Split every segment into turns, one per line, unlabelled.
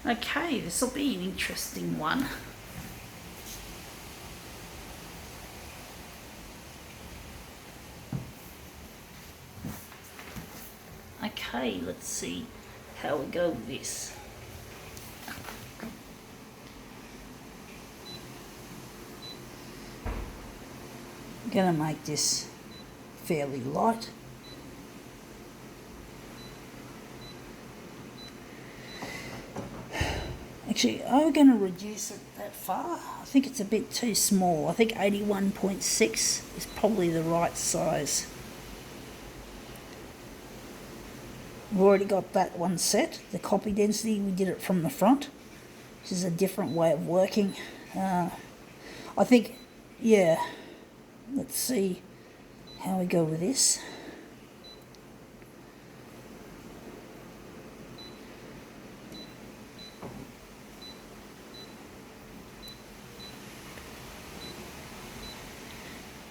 Okay, this will be an interesting one. Okay, let's see how we go with this. I'm going to make this fairly light. Actually, I'm going to reduce it that far. I think it's a bit too small. I think 81.6 is probably the right size. We've already got that one set. The copy density, we did it from the front, which is a different way of working. I think, yeah, let's see how we go with this.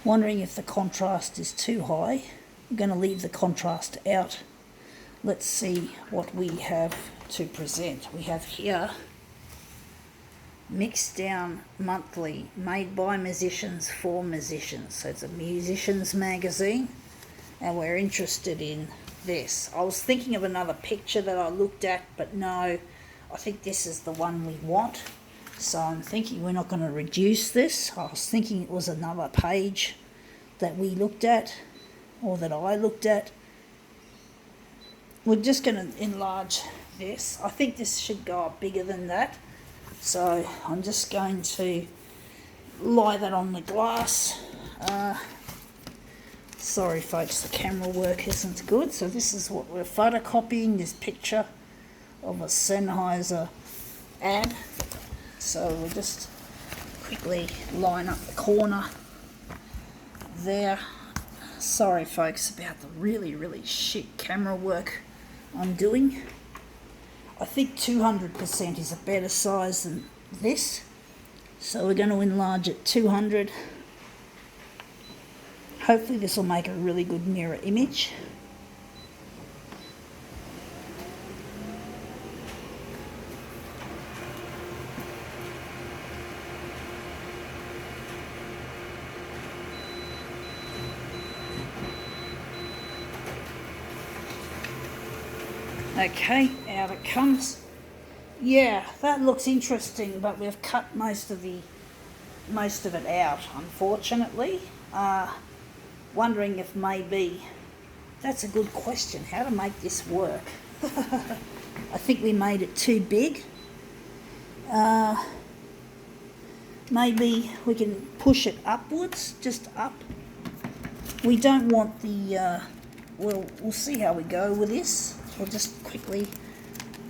Wondering if the contrast is too high. I'm going to leave the contrast out. Let's see what we have to present. We have here Mixdown Monthly, made by musicians for musicians. So it's a musicians magazine, and we're interested in this. I was thinking of another picture that I looked at, but no, I think this is the one we want. So I'm thinking we're not going to reduce this. I was thinking it was another page that we looked at, or that I looked at. We're just going to enlarge this. I think this should go up bigger than that. So I'm just going to lie that on the glass. Sorry folks, the camera work isn't good. So this is what we're photocopying, this picture of a Sennheiser ad. So we'll just quickly line up the corner there. Sorry folks about the really shit camera work I'm doing. I think 200% is a better size than this, so we're going to enlarge it 200. Hopefully this will make a really good mirror image. Okay, out it comes. Yeah, that looks interesting, but we've cut most of it out, unfortunately. Wondering if maybe, that's a good question, how to make this work. I think we made it too big. Maybe we can push it upwards, just up. We don't want the, we'll see how we go with this. We'll just quickly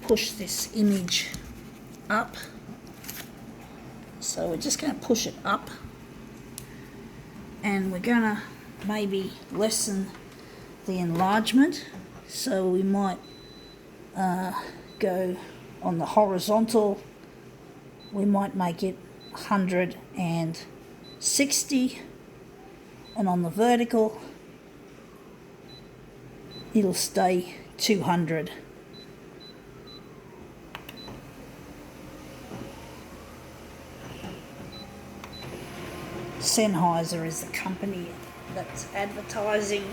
push this image up. So we're just going to push it up, and we're going to maybe lessen the enlargement. So we might go on the horizontal, we might make it 160, and on the vertical it'll stay 200. Sennheiser is the company that's advertising.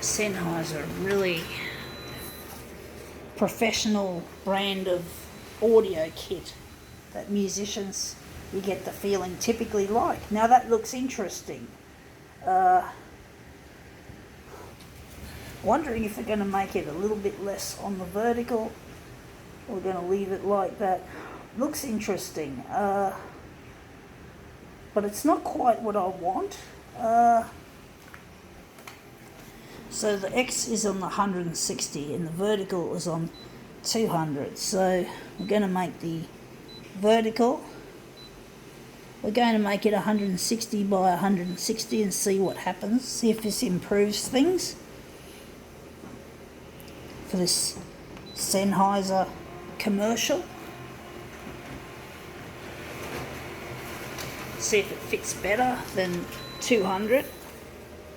Sennheiser, really professional brand of audio kit that musicians, you get the feeling, typically like. Now that looks interesting. Wondering if we're going to make it a little bit less on the vertical, or we're going to leave it like that. Looks interesting, but it's not quite what I want. So the X is on the 160 and the vertical is on 200. So we're going to make the vertical, we're going to make it 160 by 160 and see what happens, see if this improves things for this Sennheiser commercial. See if it fits better than 200.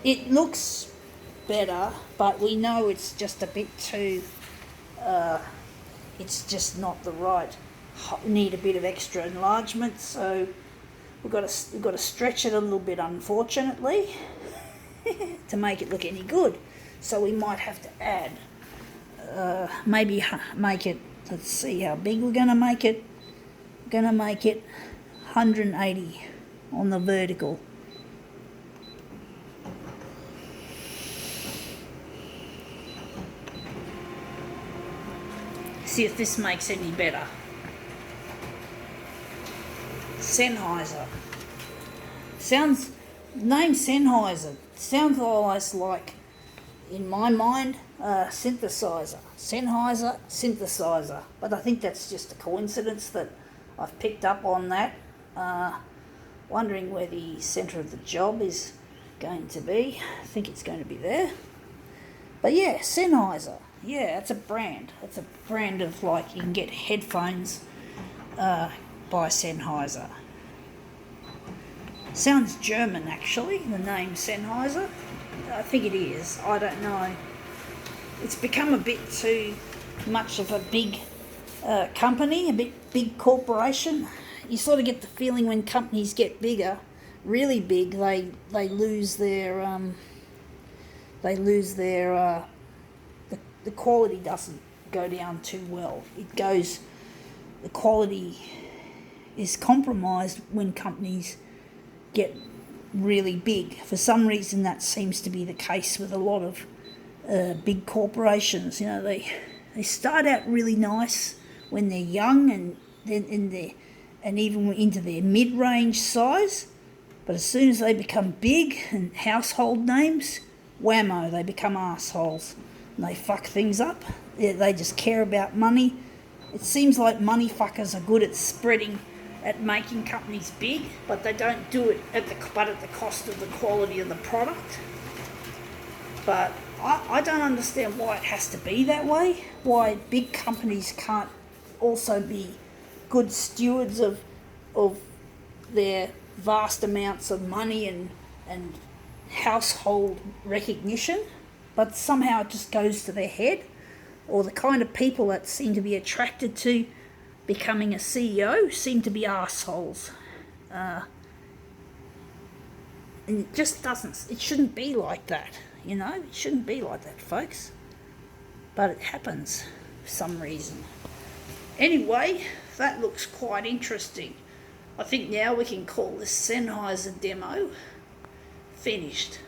It looks better, but we know it's just a bit too it's just not the right, need a bit of extra enlargement, so we've got to stretch it a little bit, unfortunately, to make it look any good. So we might have to add, maybe make it, let's see how big we're going to make it. We're going to make it 180 on the vertical. See if this makes any better. Sennheiser. Name Sennheiser sounds almost like, in my mind, synthesizer. Sennheiser, synthesizer. But I think that's just a coincidence that I've picked up on that. Wondering where the centre of the job is going to be. I think it's going to be there. But yeah, Sennheiser. Yeah, it's a brand. It's a brand of, like, you can get headphones by Sennheiser. Sounds German, actually, the name Sennheiser. I think it is. I don't know. It's become a bit too much of a big company, a big corporation. You sort of get the feeling when companies get bigger, really big, they lose their the quality doesn't go down too well. The quality is compromised when companies get really big. For some reason, that seems to be the case with a lot of big corporations. You know, they start out really nice when they're young, and then and even into their mid-range size, but as soon as they become big and household names, whammo, they become assholes. They fuck things up. They just care about money. It seems like money fuckers are good at making companies big, but they don't do it at the cost of the quality of the product. But I don't understand why it has to be that way. Why big companies can't also be good stewards of their vast amounts of money and household recognition. But somehow it just goes to their head, or the kind of people that seem to be attracted to becoming a CEO seem to be arseholes. And it just it shouldn't be like that, you know? It shouldn't be like that, folks. But it happens for some reason. Anyway, that looks quite interesting. I think now we can call this Sennheiser demo finished.